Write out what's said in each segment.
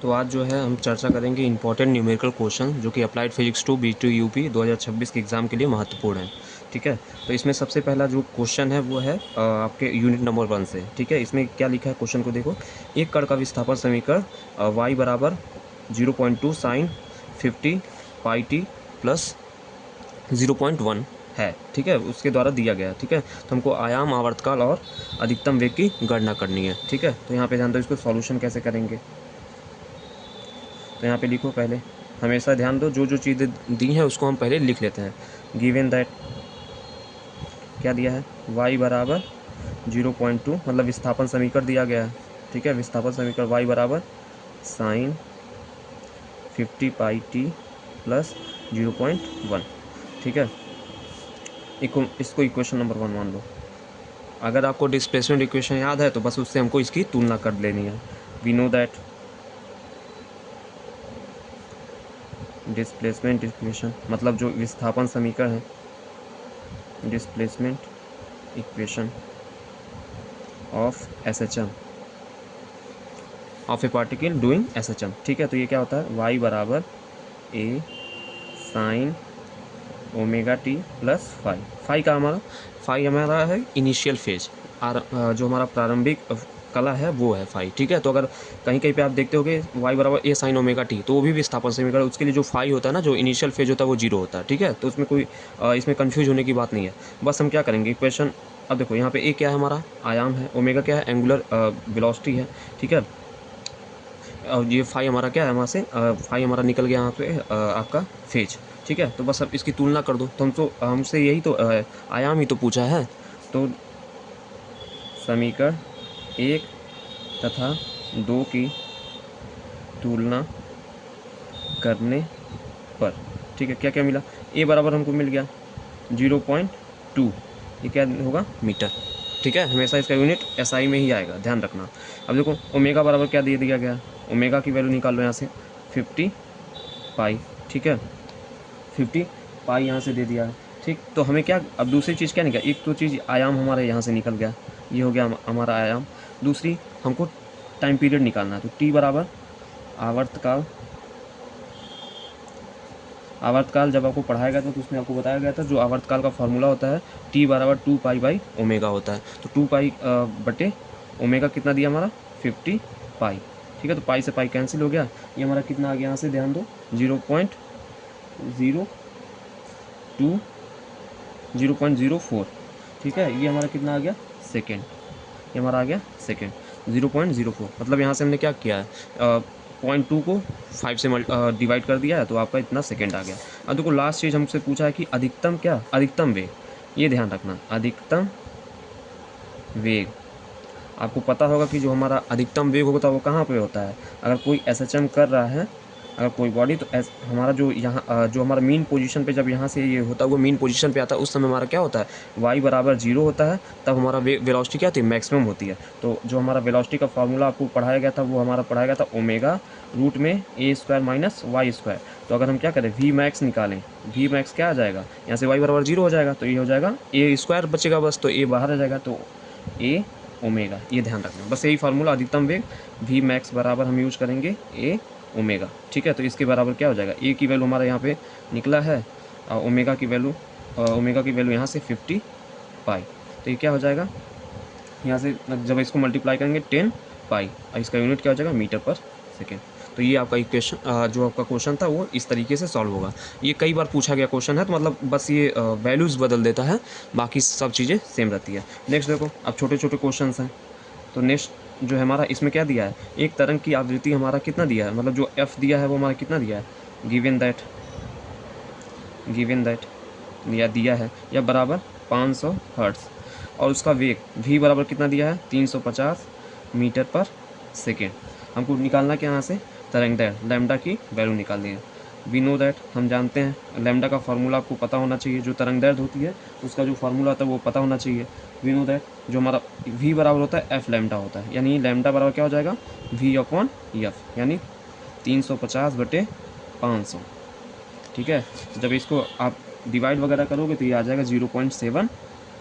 तो आज जो है हम चर्चा करेंगे इंपॉर्टेंट न्यूमेरिकल क्वेश्चन जो कि अप्लाइड फिजिक्स 2 B2 UP 2026 के एग्ज़ाम के लिए महत्वपूर्ण है। ठीक है, तो इसमें सबसे पहला जो क्वेश्चन है वो है आपके यूनिट नंबर 1 से। ठीक है, इसमें क्या लिखा है क्वेश्चन को देखो। एक कण का विस्थापन समीकरण y बराबर 0.2 साइन 50 पाई टी प्लस 0.1 है। ठीक है, उसके द्वारा दिया गया है। ठीक है, तो हमको आयाम, आवर्तकाल और अधिकतम वेग की गणना करनी है। ठीक है, तो यहाँ पे ध्यान दो, इसको सॉल्यूशन कैसे करेंगे। तो यहाँ पे लिखो, पहले हमेशा ध्यान दो जो जो चीज़ें दी हैं उसको हम पहले लिख लेते हैं। गिवन दैट क्या दिया है, y बराबर 0.2 मतलब विस्थापन समीकरण दिया गया है। ठीक है, विस्थापन समीकरण y बराबर साइन 50 पाई टी प्लस 0.1। ठीक है, इसको इक्वेशन नंबर 1 मान लो। अगर आपको डिस्प्लेसमेंट इक्वेशन याद है तो बस उससे हमको इसकी तुलना कर लेनी है। We know that displacement equation मतलब जो विस्थापन समीकरण है, displacement equation of SHM of a particle doing SHM। ठीक है, तो ये क्या होता है, y बराबर a sine omega t plus phi का हमारा है इनिशियल फेज, जो हमारा प्रारंभिक कला है वो है फाई। ठीक है, तो अगर कहीं कहीं पे आप देखते होगे y बराबर a साइन ओमेगा टी, तो वो भी विस्थापन समीकरण, उसके लिए जो फाई होता है ना, जो इनिशियल फेज होता है वो 0 होता है। ठीक है, तो उसमें कोई इसमें कन्फ्यूज होने की बात नहीं है। बस हम क्या करेंगे, इक्वेशन, अब देखो यहाँ पे a क्या है, हमारा आयाम है, ओमेगा क्या है, एंगुलर वेलोसिटी है। ठीक है, और ये फाई हमारा क्या है, वहाँ से फाई हमारा निकल गया यहाँ पे आपका फेज। ठीक है, तो बस अब इसकी तुलना कर दो। तो हमसे यही तो आयाम ही तो पूछा है। तो समीकरण 1 तथा 2 की तुलना करने पर, ठीक है, क्या क्या मिला, a बराबर हमको मिल गया 0.2, ये क्या होगा, मीटर। ठीक है, हमेशा इसका यूनिट SI में ही आएगा, ध्यान रखना। अब देखो ओमेगा बराबर क्या दे दिया गया, ओमेगा की वैल्यू निकाल लो यहाँ से 50 पाई। ठीक है, 50 पाई यहाँ से दे दिया है। ठीक, तो हमें क्या, अब दूसरी चीज़ क्या निकला, एक तो चीज़ आयाम हमारे यहाँ से निकल गया, ये हो गया हमारा आयाम। दूसरी हमको टाइम पीरियड निकालना है, तो t बराबर आवर्तकाल जब आपको पढ़ाया गया था तो उसमें आपको बताया गया था जो आवर्तकाल का फॉर्मूला होता है t बराबर 2 पाई बाई ओमेगा होता है। तो 2 पाई बटे ओमेगा कितना दिया हमारा 50 पाई। ठीक है, तो पाई से पाई कैंसिल हो गया, ये हमारा कितना आ गया, यहाँ से ध्यान दो 0.04। ठीक है, ये हमारा कितना आ गया, सेकेंड, ये हमारा आ गया सेकेंड 0.04। मतलब यहाँ से हमने क्या किया है, 0.2 को 5 से डिवाइड कर दिया है, तो आपका इतना सेकेंड आ गया। अब देखो लास्ट चीज़ हमसे पूछा है कि अधिकतम क्या, अधिकतम वेग, ये ध्यान रखना, अधिकतम वेग। आपको पता होगा कि जो हमारा अधिकतम वेग होता है वो कहाँ पे होता है, अगर कोई SHM कर रहा है, अगर कोई बॉडी, तो हमारा जो यहाँ जो हमारा मीन पोजीशन पे जब यहाँ से ये होता है वो मीन पोजीशन पे आता है, उस समय हमारा क्या होता है, y बराबर 0 होता है, तब हमारा वेलोसिटी क्या होती है, मैक्सिमम होती है। तो जो हमारा वेलोसिटी का फार्मूला आपको पढ़ाया गया था वो हमारा पढ़ाया गया था ओमेगा रूट में a² माइनस y²। तो अगर हम क्या करें, v मैक्स निकालें, v मैक्स क्या आ जाएगा, यहाँ से y बराबर 0 हो जाएगा, तो ये हो जाएगा a² बचेगा बस, तो a बाहर आ जाएगा, तो a ओमेगा, ये ध्यान रखना, बस यही फार्मूला, अधिकतम वेग v मैक्स बराबर हम यूज करेंगे a ओमेगा। ठीक है, तो इसके बराबर क्या हो जाएगा, ए की वैल्यू हमारा यहाँ पे निकला है, ओमेगा की वैल्यू यहाँ से 50 पाई, तो ये क्या हो जाएगा, यहाँ से जब इसको मल्टीप्लाई करेंगे 10 पाई, और इसका यूनिट क्या हो जाएगा, मीटर पर सेकेंड। तो ये आपका इक्वेशन, जो आपका क्वेश्चन था वो इस तरीके से सॉल्व होगा। ये कई बार पूछा गया क्वेश्चन है, तो मतलब बस ये वैल्यूज़ बदल देता है, बाकी सब चीज़ें सेम रहती है। नेक्स्ट देखो, अब छोटे छोटे क्वेश्चन हैं, तो नेक्स्ट जो है हमारा इसमें क्या दिया है, एक तरंग की आवृत्ति हमारा कितना दिया है, मतलब जो f दिया है वो हमारा कितना दिया है, गिवन दैट या दिया है, या बराबर 500 हर्ट्ज, और उसका वेग v बराबर कितना दिया है, 350 मीटर पर सेकेंड। हमको निकालना क्या, यहाँ से तरंग दैर्घ्य लैम्डा की वैल्यू निकाल दी है। वी नो दैट, हम जानते हैं लैम्डा का फार्मूला आपको पता होना चाहिए, जो तरंग दैर्घ्य होती है उसका जो फार्मूला होता है वो पता होना चाहिए। वी नो दैट जो हमारा v बराबर होता है f लैम्डा होता है, यानी लैम्डा बराबर क्या हो जाएगा, v/f, यानी 350 बटे 500। ठीक है, जब इसको आप डिवाइड वगैरह करोगे तो ये आ जाएगा 0.7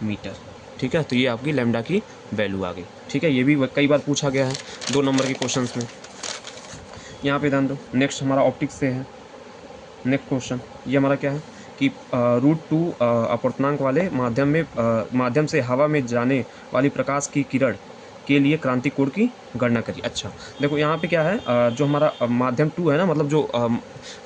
मीटर। ठीक है, तो ये आपकी लैम्डा की वैल्यू आ गई। ठीक है, ये भी कई बार पूछा गया है 2 नंबर के क्वेश्चंस में। यहाँ पे ध्यान दो। नेक्स्ट हमारा ऑप्टिक्स से है। नेक्स्ट क्वेश्चन ये हमारा क्या है कि √2 अपर्तनांक वाले माध्यम से हवा में जाने वाली प्रकाश की किरण के लिए क्रांतिक कोण की गणना करिए। अच्छा देखो यहाँ पे क्या है, जो हमारा माध्यम 2 है ना, मतलब जो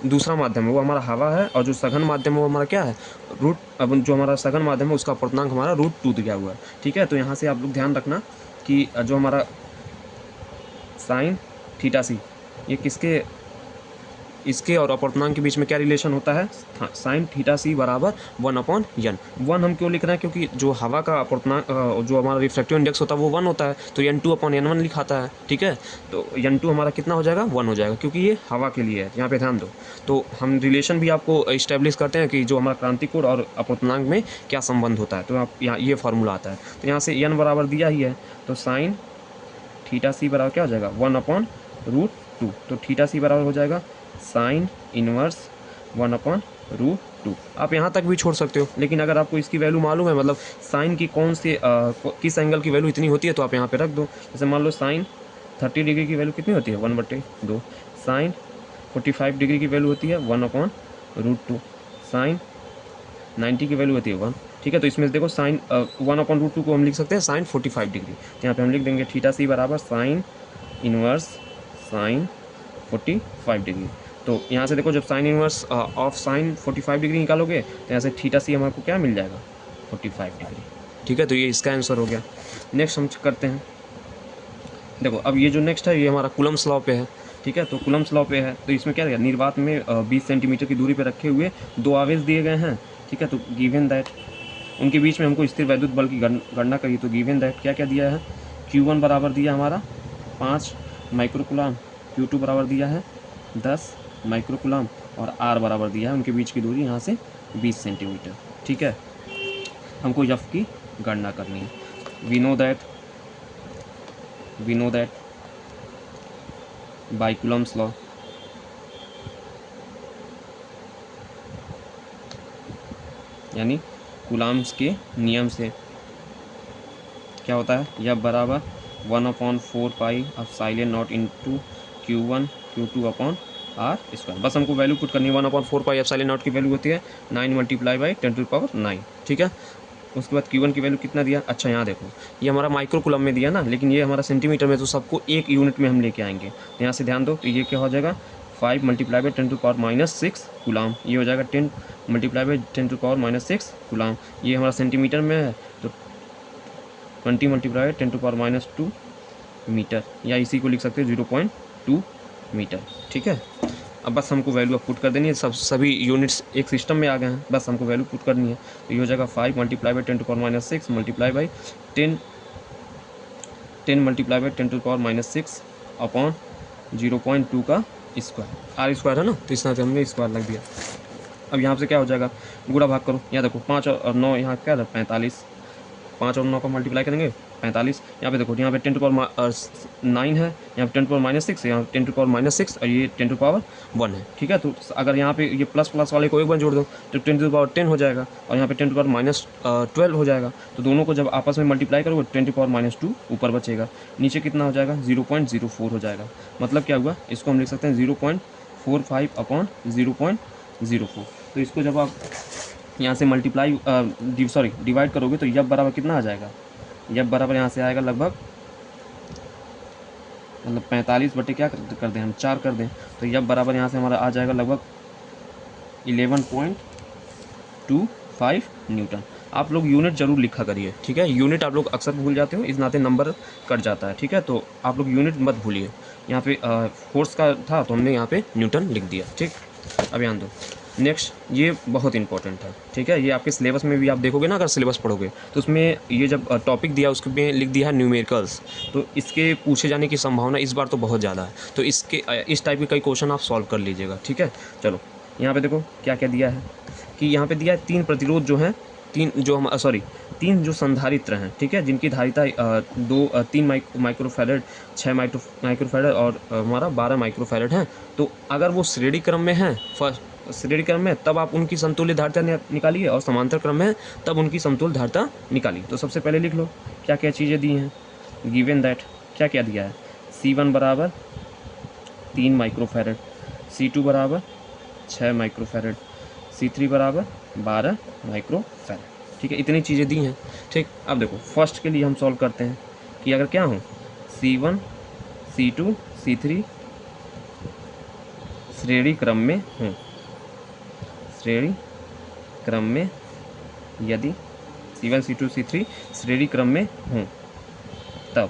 दूसरा माध्यम है वो हमारा हवा है, और जो सघन माध्यम है वो हमारा क्या है जो हमारा सघन माध्यम है उसका अपर्तनांक हमारा √2 दिया हुआ है। ठीक है, तो यहाँ से आप लोग ध्यान रखना कि जो हमारा साइन थीटा सी, ये इसके और अपर्तनांक के बीच में क्या रिलेशन होता है, साइन थीटा सी बराबर 1/n। 1 हम क्यों लिख रहे हैं, क्योंकि जो हवा का अपर्तनांक जो हमारा रिफ्रैक्टिव इंडेक्स होता है वो 1 होता है, तो n2/n1 लिखाता है। ठीक है, तो n2 हमारा कितना हो जाएगा, 1 हो जाएगा, क्योंकि ये हवा के लिए है। यहाँ पे ध्यान दो, तो हम रिलेशन भी आपको इस्टेब्लिश करते हैं कि जो हमारा क्रांतिक कोण और अपर्तनांक में क्या संबंध होता है, तो आप यहाँ ये फार्मूला आता है। तो यहाँ से n बराबर दिया ही है, तो साइन थीटा सी बराबर क्या हो जाएगा, 1/√2। तो थीटा सी बराबर हो जाएगा साइन इनवर्स 1/√2। आप यहाँ तक भी छोड़ सकते हो, लेकिन अगर आपको इसकी वैल्यू मालूम है, मतलब साइन की किस एंगल की वैल्यू इतनी होती है, तो आप यहाँ पे रख दो। जैसे मान लो साइन 30 डिग्री की वैल्यू कितनी होती है, 1/2। साइन 45 डिग्री की वैल्यू होती है 1/√2। साइन 90 की वैल्यू होती है 1। ठीक है, तो इसमें देखो साइन 1/√2 को हम लिख सकते हैं साइन 45 डिग्री। तो यहाँ पे हम लिख देंगे थीटा सी बराबर साइन इनवर्स साइन 45 डिग्री। तो यहाँ से देखो, जब sine inverse of sine 45 degree निकालोगे तो यहाँ से थीटा सी हमारे को क्या मिल जाएगा, 45 डिग्री। ठीक है, तो ये इसका आंसर हो गया। नेक्स्ट हम करते हैं, देखो अब ये जो नेक्स्ट है ये हमारा कूलम्ब्स लॉ पे है। ठीक है, तो कूलम्ब्स लॉ पे है, तो इसमें क्या है, निर्वात में 20 सेंटीमीटर की दूरी पर रखे हुए 2 आवेश दिए गए हैं। ठीक है, तो गिवन दैट उनके बीच में हमको स्थिर वैद्युत बल की गणना करिए। तो गिवन दैट क्या क्या दिया है, Q1 बराबर दिया हमारा 5 माइक्रोकुलाम, Q2 बराबर दिया है 10 माइक्रोकुलाम, और R बराबर दिया है उनके बीच की दूरी यहाँ से 20 सेंटीमीटर। ठीक है, हमको F की गणना करनी है। We know that by Coulomb's law यानी कूलम्ब्स के नियम से क्या होता है, F बराबर 1/4 pi epsilon not into Q1 Q2/R²। बस हमको वैल्यू पुट करनी है। 1/4 पाई एप्सिलॉन नॉट की वैल्यू होती है 9 × 10⁹। ठीक है, उसके बाद Q1 की वैल्यू कितना दिया, अच्छा यहाँ देखो ये हमारा माइक्रो कूलम में दिया ना, लेकिन ये हमारा सेंटीमीटर में, तो सबको एक यूनिट में हम लेके आएंगे। तो यहाँ से ध्यान दो, तो ये क्या हो जाएगा 5 × 10⁻⁻6 कूलाम, ये हो जाएगा 10 × 10⁻⁻6 कूलाम। ये हमारा सेंटीमीटर में है, तो 20 × 10⁻⁻2 मीटर, या इसी को लिख सकते हैं 0.2 मीटर। ठीक है, अब बस हमको वैल्यू अब पुट कर देनी है। सभी यूनिट्स एक सिस्टम में आ गए हैं, बस हमको वैल्यू पुट करनी है। तो ये हो जाएगा 5 × 10⁻⁻6 मल्टीप्लाई बाई 10 × 10⁻⁻6 अपॉन 0.2 का स्क्वायर, R² है ना, तो इस तरह से हमने स्क्वायर लग दिया। अब यहाँ से क्या हो जाएगा, गुणा भाग करो। यहाँ देखो 5 और 9, यहाँ क्या है 45, 5 और 9 का मल्टीप्लाई करेंगे 45। यहाँ पे देखो, यहाँ पे 10⁻9 है, यहाँ पे 10⁻6 है, यहाँ 10⁻6 और ये 10⁻1 है। ठीक है, तो अगर यहाँ पे ये प्लस प्लस वाले को एक बार जोड़ दो तो 10⁻10 हो जाएगा, और यहाँ पे 10⁻12 हो जाएगा। तो दोनों को जब आपस में मल्टीप्लाई करोगे 10⁻2 ऊपर बचेगा, नीचे कितना हो जाएगा 0.04 हो जाएगा। मतलब क्या हुआ, इसको हम लिख सकते हैं 0.45/0.04। तो इसको जब आप यहाँ से डिवाइड करोगे तो F बराबर कितना आ जाएगा, F बराबर यहाँ से आएगा लगभग, मतलब 45 क्या कर दें हम 4 कर दें, तो F बराबर यहाँ से हमारा आ जाएगा लगभग 11.25 न्यूटन। आप लोग यूनिट जरूर लिखा करिए। ठीक है, यूनिट आप लोग अक्सर भूल जाते हो, इस नाते नंबर कट जाता है। ठीक है, तो आप लोग यूनिट मत भूलिए। यहाँ पे फोर्स का था तो हमने यहाँ पे न्यूटन लिख दिया। ठीक, अब ध्यान दो, नेक्स्ट ये बहुत इंपॉर्टेंट है। ठीक है, ये आपके सिलेबस में भी आप देखोगे ना, अगर सिलेबस पढ़ोगे तो उसमें ये जब टॉपिक दिया उसमें लिख दिया है न्यूमेरिकल्स, तो इसके पूछे जाने की संभावना इस बार तो बहुत ज़्यादा है। तो इस टाइप के कई क्वेश्चन आप सॉल्व कर लीजिएगा। ठीक है, चलो यहाँ पे देखो क्या क्या दिया है, कि यहाँ पे दिया है 3 प्रतिरोध जो हैं, 3 जो संधारित्र हैं। ठीक है, जिनकी धारिता 3 माइक्रोफैरड, 6 माइक्रोफैरड और हमारा 12 माइक्रोफैरड हैं। तो अगर वो श्रेणी क्रम में हैं, श्रेणी क्रम में, तब आप उनकी समतुल्य धारिता निकालिए, और समांतर क्रम में तब उनकी समतुल्य धारिता निकालिए। तो सबसे पहले लिख लो क्या क्या चीज़ें दी हैं। गिवन दैट क्या क्या दिया है, C1 बराबर 3 माइक्रोफैरड, C2 बराबर 6 माइक्रोफैरड, C3 बराबर 12 माइक्रोफैरड। ठीक है, इतनी चीज़ें दी हैं। ठीक, अब देखो फर्स्ट के लिए हम सॉल्व करते हैं कि अगर क्या हो C1 C2 C3 श्रेणी क्रम में हों, श्रेणी क्रम में यदि C1 C2 C3 श्रेणी क्रम में हों, तब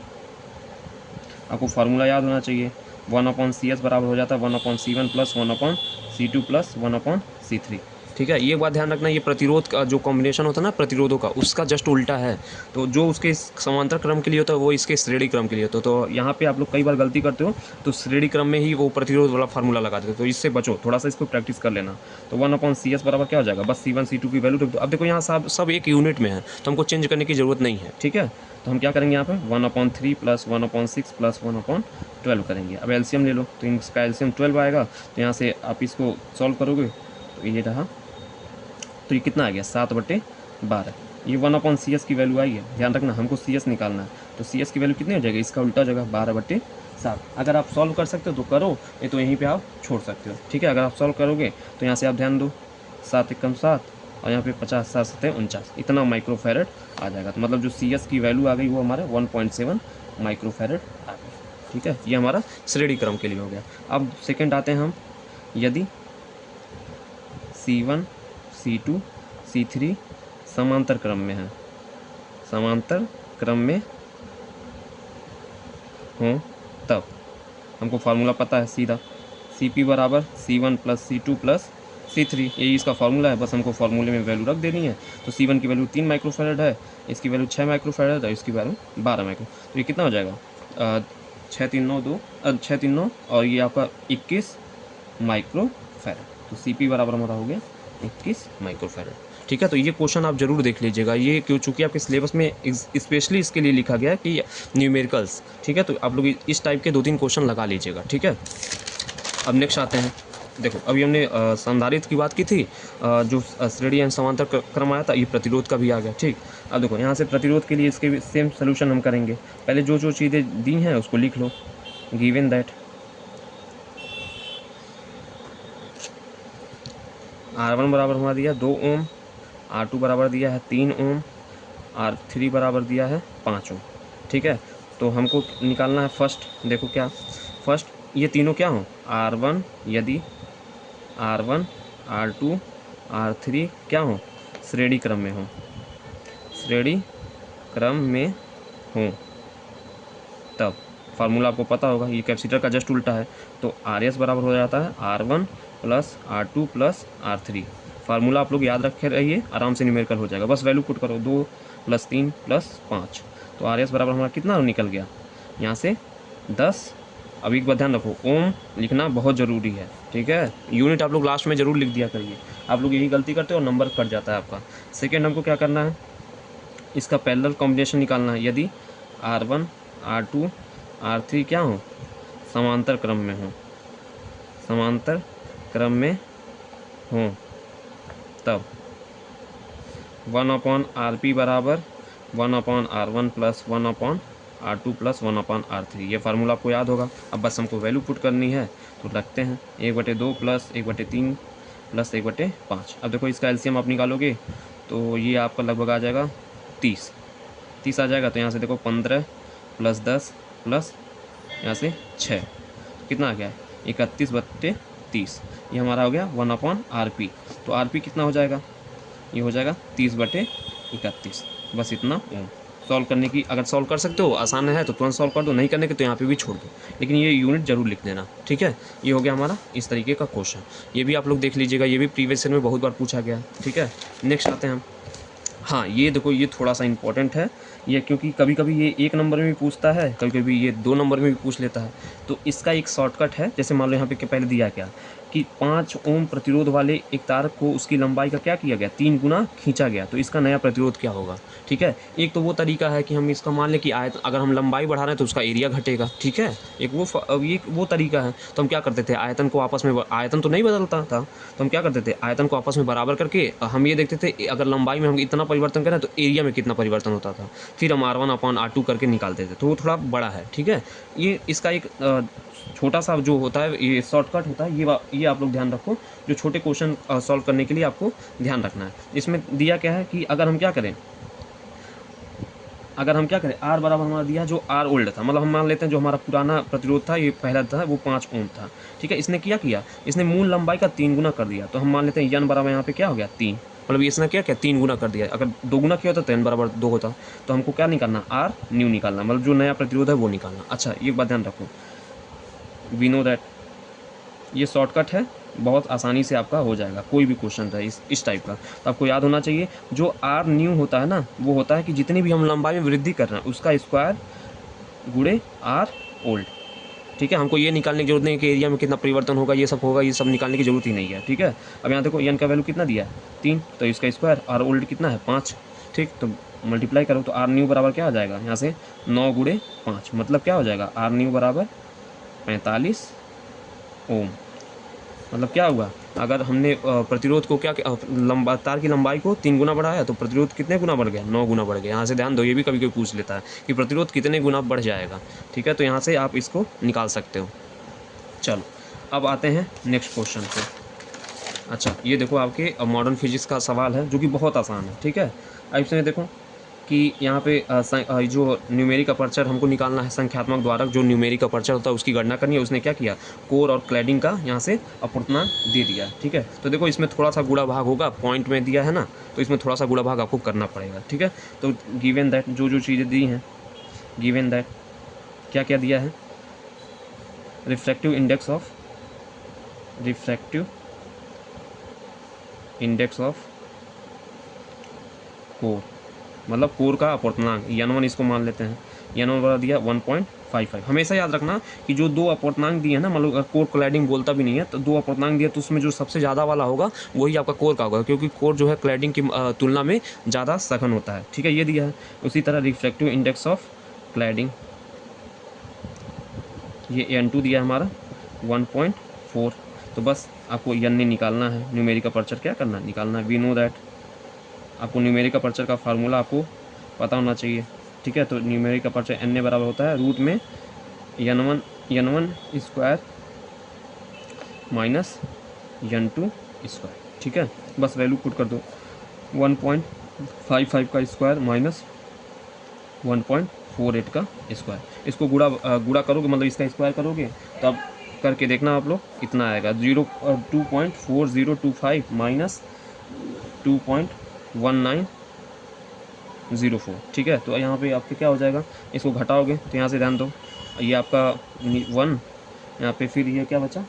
आपको फार्मूला याद होना चाहिए। 1/CS बराबर हो जाता है 1/C1 plus 1/C2 plus 1/C3। ठीक है, ये बात ध्यान रखना, ये प्रतिरोध का जो कॉम्बिनेशन होता है ना प्रतिरोधों का, उसका जस्ट उल्टा है। तो जो उसके समांतर क्रम के लिए होता है वो इसके श्रेणी क्रम के लिए होता है। तो यहाँ पे आप लोग कई बार गलती करते हो, तो श्रेणी क्रम में ही वो प्रतिरोध वाला फार्मूला लगा देते हो, तो इससे बचो, थोड़ा सा इसको प्रैक्टिस कर लेना। तो 1/CS बराबर क्या हो जाएगा, बस C1 C2 की वैल्यू रख दो। अब देखो यहाँ सब एक यूनिट में है, तो हमको चेंज करने की ज़रूरत नहीं है। ठीक है, तो हम क्या करेंगे यहाँ पे 1/3 प्लस 1/6 प्लस 1/12 करेंगे। अब एलसीएम ले लो, तो इसका एलसीएम 12 आएगा। तो यहाँ से आप इसको सॉल्व करोगे तो ये रहा, तो ये कितना आ गया 7/12। ये 1/CS की वैल्यू आई है, ध्यान रखना हमको CS निकालना है। तो CS की वैल्यू कितनी हो जाएगी, इसका उल्टा हो जाएगा 12/7। अगर आप सॉल्व कर सकते हो तो करो, नहीं तो यहीं पे आप छोड़ सकते हो। ठीक है, अगर आप सॉल्व करोगे तो यहाँ से आप ध्यान दो 7 एकम 7 और यहाँ पे 50 7 7 49, इतना माइक्रोफैरड आ जाएगा। तो मतलब जो CS की वैल्यू आ गई वो हमारे 1.7 माइक्रोफैरड आ गई। ठीक है, ये हमारा श्रेणी क्रम के लिए हो गया। अब सेकेंड आते हैं हम, यदि C1 C2 C3 समांतर क्रम में है, समांतर क्रम में हो, तब हमको फार्मूला पता है सीधा, CP बराबर C1 plus C2 plus C3, यही इसका फार्मूला है। बस हमको फार्मूले में वैल्यू रख देनी है। तो C1 की वैल्यू 3 माइक्रोफैरड है, इसकी वैल्यू 6 माइक्रोफैरड है, इसकी वैल्यू 12 माइक्रो। तो ये कितना हो जाएगा 6 3 9 और ये आपका 21 माइक्रोफैरड। तो CP बराबर हमारा हो गया 21 माइक्रोफैरड। ठीक है, तो ये क्वेश्चन आप जरूर देख लीजिएगा, ये क्यों, चूँकि आपके सिलेबस में स्पेशली इसके लिए लिखा गया है कि न्यूमेरिकल्स। ठीक है, तो आप लोग इस टाइप के 2-3 क्वेश्चन लगा लीजिएगा। ठीक है, अब नेक्स्ट आते हैं। देखो अभी हमने संधारित्र की बात की थी, जो श्रेणी एंड समांतर क्रम आया था, ये प्रतिरोध का भी आ गया। ठीक, अब देखो यहाँ से प्रतिरोध के लिए इसके भी सेम सोल्यूशन हम करेंगे। पहले जो जो चीज़ें दी हैं उसको लिख लो। गिवन दैट R1 बराबर हमारा दिया 2 ओम, R2 बराबर दिया है 3 ओम, R3 बराबर दिया है 5 ओम। ठीक है, तो हमको निकालना है फर्स्ट। देखो क्या फर्स्ट, ये तीनों क्या हो R1, यदि R1 R2 R3 क्या हो श्रेणी क्रम में हो, श्रेणी क्रम में हो, तब फार्मूला आपको पता होगा, ये कैपेसिटर का जस्ट उल्टा है। तो RS बराबर हो जाता है R1 plus R2 plus R3। Formula आप लोग याद रखे रहिए, आराम से न्यूमेरिकल हो जाएगा। बस वैल्यू पुट करो 2 + 3 + 5। तो RS बराबर हमारा कितना निकल गया यहाँ से 10। अब एक बात ध्यान रखो, ओम लिखना बहुत ज़रूरी है। ठीक है, यूनिट आप लोग लास्ट में ज़रूर लिख दिया करिए, आप लोग यही गलती करते हो और नंबर कट जाता है आपका। सेकेंड हमको क्या करना है, इसका पैरेलल कॉम्बिनेशन निकालना है। यदि R1 R2 R3 क्या हो समांतर क्रम में हो, समांतर क्रम में हो, तब 1/RP बराबर 1/R1 plus 1/R2 plus 1/R3। ये फार्मूला आपको याद होगा। अब बस हमको वैल्यू पुट करनी है, तो रखते हैं 1/2 प्लस 1/3 प्लस 1/5। अब देखो इसका एलसीएम आप निकालोगे तो ये आपका लगभग आ जाएगा 30 आ जाएगा। तो यहाँ से देखो 15 + 10 प्लस यहाँ से 6, कितना आ गया 31/30। ये हमारा हो गया 1/RP। तो RP कितना हो जाएगा, ये हो जाएगा 30/31। बस इतना ओम। सॉल्व करने की, अगर सॉल्व कर सकते हो आसान है तो तुरंत सॉल्व कर दो, नहीं करने के तो यहाँ पे भी छोड़ दो, लेकिन ये यूनिट जरूर लिख देना। ठीक है, ये हो गया हमारा इस तरीके का क्वेश्चन। ये भी आप लोग देख लीजिएगा, ये भी प्रीवियस ईयर में बहुत बार पूछा गया। ठीक है, नेक्स्ट आते हैं हम। हाँ, ये देखो ये थोड़ा सा इंपॉर्टेंट है ये, क्योंकि कभी कभी ये 1 नंबर में भी पूछता है, कभी कभी ये 2 नंबर में भी पूछ लेता है। तो इसका एक शॉर्टकट है, जैसे मान लो यहाँ पे पहले दिया क्या कि 5 ओम प्रतिरोध वाले एक तार को उसकी लंबाई का क्या किया गया, 3 गुना खींचा गया, तो इसका नया प्रतिरोध क्या होगा। ठीक है, एक तो वो तरीका है कि हम इसका मान लें कि आयत, अगर हम लंबाई बढ़ा रहे हैं तो उसका एरिया घटेगा। ठीक है, एक वो तरीका है। तो हम क्या करते थे, आयतन को आपस में, आयतन तो नहीं बदलता था, तो हम क्या करते थे, आयतन को आपस में बराबर करके हम ये देखते थे अगर लंबाई में हम इतना परिवर्तन करें तो एरिया में कितना परिवर्तन होता था, फिर हम R1/R2 करके निकालते थे। तो वो थोड़ा बड़ा है। ठीक है, ये इसका एक छोटा सा जो होता है, ये शॉर्टकट होता है। ये आप लोग ध्यान रखो, जो छोटे क्वेश्चन सॉल्व करने के लिए आपको ध्यान रखना है। इसमें दिया क्या है कि अगर हम क्या करें, R बराबर हमारा दिया जो R ओल्ड था, मतलब हम मान लेते हैं जो हमारा पुराना प्रतिरोध था, ये पहला था, वो 5 ओम था। ठीक है, इसने किया इसने मूल लंबाई का 3 गुना कर दिया। तो हम मान लेते हैं n बराबर यहाँ पे क्या हो गया 3, मतलब इसने क्या 3 गुना कर दिया। अगर 2 गुना किया होता तो n बराबर 2 होता। तो हमको क्या निकालना, R न्यू निकालना, मतलब जो नया प्रतिरोध है वो निकालना। अच्छा, एक बात ध्यान रखो, वी नो दैट ये शॉर्टकट है, बहुत आसानी से आपका हो जाएगा कोई भी क्वेश्चन था इस टाइप का। तो आपको याद होना चाहिए, जो R न्यू होता है ना, वो होता है कि जितनी भी हम लंबाई में वृद्धि कर रहे हैं उसका स्क्वायर गुणे R ओल्ड। ठीक है, हमको ये निकालने की जरूरत नहीं है कि एरिया में कितना परिवर्तन होगा, ये सब होगा, ये सब निकालने की जरूरत ही नहीं है। ठीक है, अब यहाँ देखो n का वैल्यू कितना दिया है 3, तो इसका स्क्वायर R ओल्ड कितना है 5। ठीक, तो मल्टीप्लाई करो तो R न्यू बराबर क्या आ जाएगा, यहाँ से 9 गुणे 5, मतलब क्या हो जाएगा, R न्यू बराबर 45 ओम। मतलब क्या हुआ, अगर हमने प्रतिरोध को क्या तार की लंबाई को 3 गुना बढ़ाया तो प्रतिरोध कितने गुना बढ़ गया, 9 गुना बढ़ गया। यहाँ से ध्यान दो, ये भी कभी कभी पूछ लेता है कि प्रतिरोध कितने गुना बढ़ जाएगा। ठीक है, तो यहाँ से आप इसको निकाल सकते हो। चलो, अब आते हैं नेक्स्ट क्वेश्चन पे। अच्छा, ये देखो आपके मॉडर्न फिजिक्स का सवाल है जो कि बहुत आसान है। ठीक है, अब इसमें देखो कि यहाँ पे जो न्यूमेरिक अपर्चर हमको निकालना है, संख्यात्मक द्वारा जो न्यूमेरिक अपर्चर होता है उसकी गणना करनी है। उसने क्या किया, कोर और क्लैडिंग का यहाँ से अपूर्णांक दे दिया। ठीक है, तो देखो इसमें थोड़ा सा गुणा भाग होगा, पॉइंट में दिया है ना, तो इसमें थोड़ा सा गुणा भाग आपको करना पड़ेगा। ठीक है, तो गिवन दैट जो चीज़ें दी हैं, गिवन दैट क्या क्या दिया है, रिफ्रैक्टिव इंडेक्स ऑफ कोर, मतलब कोर का अपूर्णांक n1 इसको मान लेते हैं, n1 बड़ा दिया 1.55। हमेशा याद रखना कि जो दो अपूर्णांक दिए हैं ना, मतलब अगर कोर क्लैडिंग बोलता भी नहीं है तो दो अपूर्णांक दिया तो उसमें जो सबसे ज़्यादा वाला होगा वही आपका कोर का होगा, क्योंकि कोर जो है क्लैडिंग की तुलना में ज़्यादा सघन होता है। ठीक है, ये दिया है। उसी तरह रिफ्रैक्टिव इंडेक्स ऑफ क्लैडिंग, ये n2 दिया है हमारा 1.4। तो बस आपको n निकालना है, न्यूमेरिक अपर्चर क्या करना है, निकालना है। वी नो दैट आपको न्यूमेरिक अपर्चर का फार्मूला आपको पता होना चाहिए। ठीक है, तो न्यूमेरिक अपर्चर n बराबर होता है रूट में n1 square minus n2 square. ठीक है, बस वैल्यू पुट कर दो, 1.55 का स्क्वायर माइनस 1.48 का स्क्वायर। इसको गुणा करोगे, मतलब इसका स्क्वायर करोगे, तब करके देखना आप लोग कितना आएगा, 2.4025 माइनस 2.1904। ठीक है, तो यहाँ पे आपके क्या हो जाएगा, इसको घटाओगे तो यहाँ से ध्यान दो, ये आपका 1, यहाँ पे फिर ये क्या बचा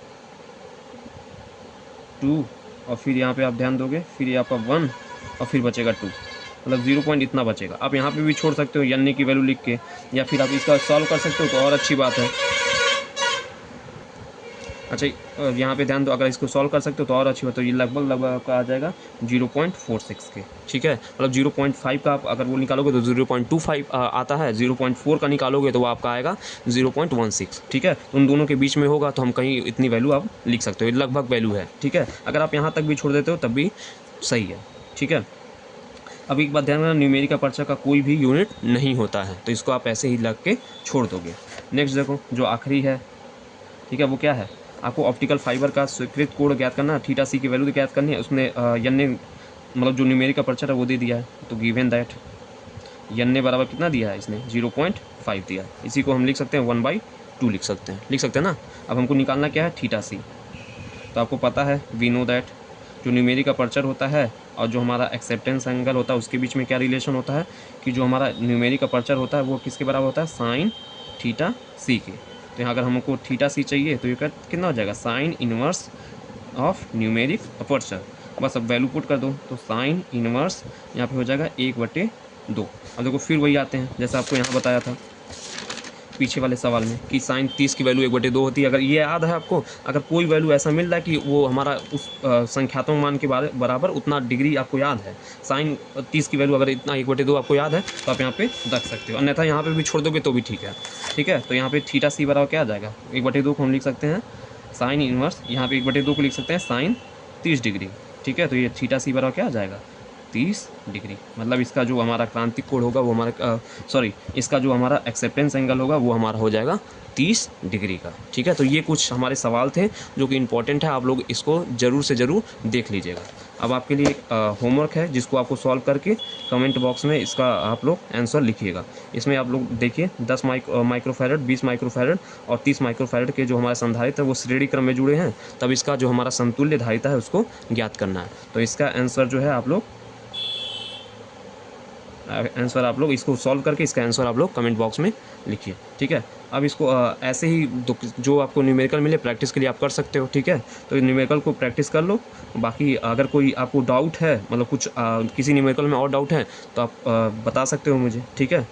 2, और फिर यहाँ पे आप ध्यान दोगे, फिर ये आपका 1 और फिर बचेगा 2, मतलब 0 पॉइंट इतना बचेगा। आप यहाँ पे भी छोड़ सकते हो n की वैल्यू लिख के, या फिर आप इसका सॉल्व कर सकते हो तो और अच्छी बात है। अच्छा, यहाँ पे ध्यान दो, अगर इसको सॉल्व कर सकते हो तो और अच्छी बात, तो ये लगभग आपका आ जाएगा 0.46 के। ठीक है, मतलब 0.5 का आप अगर वो निकालोगे तो 0.25 आता है, 0.4 का निकालोगे तो वो आपका आएगा 0.16। ठीक है, उन दोनों के बीच में होगा तो हम कहीं इतनी वैल्यू आप लिख सकते हो, लगभग वैल्यू है। ठीक है, अगर आप यहाँ तक भी छोड़ देते हो तब भी सही है। ठीक है, अब एक बात ध्यान रखना, न्यूमेरिक अपर्चर का कोई भी यूनिट नहीं होता है, तो इसको आप ऐसे ही लग के छोड़ दोगे। नेक्स्ट देखो, जो आखिरी है, ठीक है, वो क्या है, आपको ऑप्टिकल फाइबर का स्वीकृत कोण ज्ञात करना है, थीटा सी की वैल्यू ज्ञात करनी है। उसने n ने, मतलब जो न्यूमेरिक अपर्चर है वो दे दिया है, तो गिवन दैट n ने बराबर कितना दिया है, इसने 0.5 दिया है। इसी को हम लिख सकते हैं 1/2 लिख सकते हैं ना। अब हमको निकालना क्या है, थीटा सी। तो आपको पता है, वी नो दैट जो न्यूमेरिक अपर्चर होता है और जो हमारा एक्सेप्टेंस एंगल होता है उसके बीच में क्या रिलेशन होता है, कि जो हमारा न्यूमेरिक अपर्चर होता है वो किसके बराबर होता है, साइन थीटा सी के। तो यहाँ अगर हमको थीटा सी चाहिए तो ये कितना हो जाएगा, sine inverse of numeric aperture. बस अब वैल्यू पुट कर दो, तो साइन इनवर्स यहाँ पे हो जाएगा 1/2। अब देखो फिर वही आते हैं जैसा आपको यहाँ बताया था, पीछे वाले सवाल में कि साइन 30 की वैल्यू 1/2 होती है। अगर ये याद है आपको, अगर कोई वैल्यू ऐसा मिल रहा है कि वो हमारा उस संख्यात्मक मान के बराबर उतना डिग्री आपको याद है, साइन 30 की वैल्यू अगर इतना 1/2 आपको याद है तो आप यहाँ पे रख सकते हो, अन्यथा यहाँ पे भी छोड़ दोगे तो भी ठीक है। ठीक है, तो यहाँ पे थीटा सी बराबर क्या आ जाएगा, 1/2 को हम लिख सकते हैं साइन इनवर्स, यहाँ पे 1/2 को लिख सकते हैं साइन 30 डिग्री। ठीक है, तो ये थीटा सी बराबर क्या आ जाएगा, 30 डिग्री। मतलब इसका जो हमारा क्रांतिक कोण होगा वो हमारा इसका जो हमारा एक्सेप्टेंस एंगल होगा वो हमारा हो जाएगा 30 डिग्री का। ठीक है, तो ये कुछ हमारे सवाल थे जो कि इंपॉर्टेंट है, आप लोग इसको ज़रूर से ज़रूर देख लीजिएगा। अब आपके लिए होमवर्क है जिसको आपको सॉल्व करके कमेंट बॉक्स में इसका आप लोग आंसर लिखिएगा। इसमें आप लोग देखिए 10 माइक्रोफैरड, 20 माइक्रोफैरड और 30 माइक्रोफैरड के जो हमारे संधारित्र है वो श्रेणी क्रम में जुड़े हैं, तब इसका जो हमारा समतुल्य धारिता है उसको ज्ञात करना है। तो इसका आंसर जो है आप लोग इसको सॉल्व करके इसका आंसर आप लोग कमेंट बॉक्स में लिखिए। ठीक है, अब इसको ऐसे ही जो आपको न्यूमेरिकल मिले प्रैक्टिस के लिए आप कर सकते हो। ठीक है, तो न्यूमेरिकल को प्रैक्टिस कर लो। बाकी अगर कोई आपको डाउट है, मतलब कुछ किसी न्यूमेरिकल में और डाउट है तो आप बता सकते हो मुझे। ठीक है।